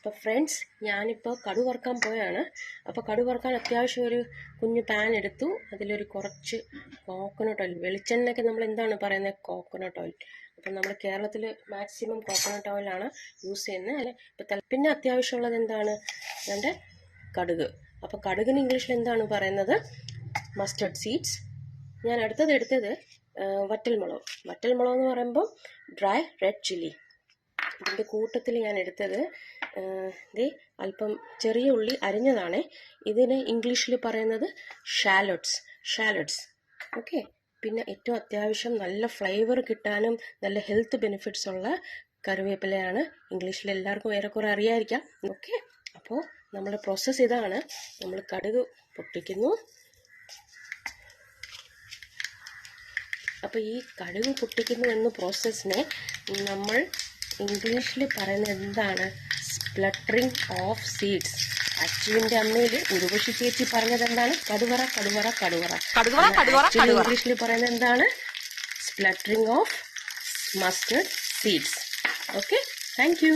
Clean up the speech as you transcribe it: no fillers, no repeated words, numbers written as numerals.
അപ്പോൾ ഫ്രണ്ട്സ്, ഞാനിപ്പോൾ കടുക് വറുക്കാൻ പോയാണ്. അപ്പോൾ കടുക് വറുക്കാൻ അത്യാവശ്യം ഒരു കുഞ്ഞു പാൻ എടുത്തു. അതിലൊരു കുറച്ച് കോക്കനട്ട് ഓയിൽ, വെളിച്ചെണ്ണയ്ക്ക് നമ്മൾ എന്താണ് പറയുന്നത്, കോക്കനട്ട് ഓയിൽ. അപ്പം നമ്മൾ കേരളത്തിൽ മാക്സിമം കോക്കനട്ട് ഓയിലാണ് യൂസ് ചെയ്യുന്നത് അല്ലേ. ഇപ്പം പിന്നെ അത്യാവശ്യമുള്ളത് എന്താണ്, എൻ്റെ കടുക്. അപ്പോൾ കടുകിന് ഇംഗ്ലീഷിൽ എന്താണ് പറയുന്നത്, മസ്റ്റർഡ് സീഡ്സ്. ഞാൻ എടുത്തത് വറ്റൽമുളക്. വറ്റൽമുളക് എന്ന് പറയുമ്പോൾ ഡ്രൈ റെഡ് ചില്ലി. ഇതിൻ്റെ കൂട്ടത്തിൽ ഞാൻ എടുത്തത് അല്പം ചെറിയ ഉള്ളി അരിഞ്ഞതാണ്. ഇതിന് ഇംഗ്ലീഷിൽ പറയുന്നത് ഷാലറ്റ്സ്. ഓക്കെ. പിന്നെ ഏറ്റവും അത്യാവശ്യം നല്ല ഫ്ലേവർ കിട്ടാനും നല്ല ഹെൽത്ത് ബെനിഫിറ്റ്സ് ഉള്ള കറിവേപ്പിലയാണ്. ഇംഗ്ലീഷിൽ എല്ലാവർക്കും ഏറെക്കുറെ അറിയാതിരിക്കാം. ഓക്കെ. അപ്പോൾ നമ്മുടെ പ്രോസസ്സ് ഇതാണ്. നമ്മൾ കടുക് പൊട്ടിക്കുന്നു. അപ്പോൾ ഈ കടുക് പൊട്ടിക്കുന്നു എന്ന പ്രോസസ്സിനെ നമ്മൾ ഇംഗ്ലീഷിൽ പറയുന്നത് എന്താണ്, സ്പ്ലട്ടറിങ് ഓഫ് സീഡ്സ്. അച്ചുവിൻ്റെ അമ്മയിൽ ഉർവശി ചേച്ചി പറഞ്ഞത് എന്താണ്, കടുവറ. ഇംഗ്ലീഷിൽ പറയുന്നത് എന്താണ്, spluttering of mustard seeds. Okay, thank U.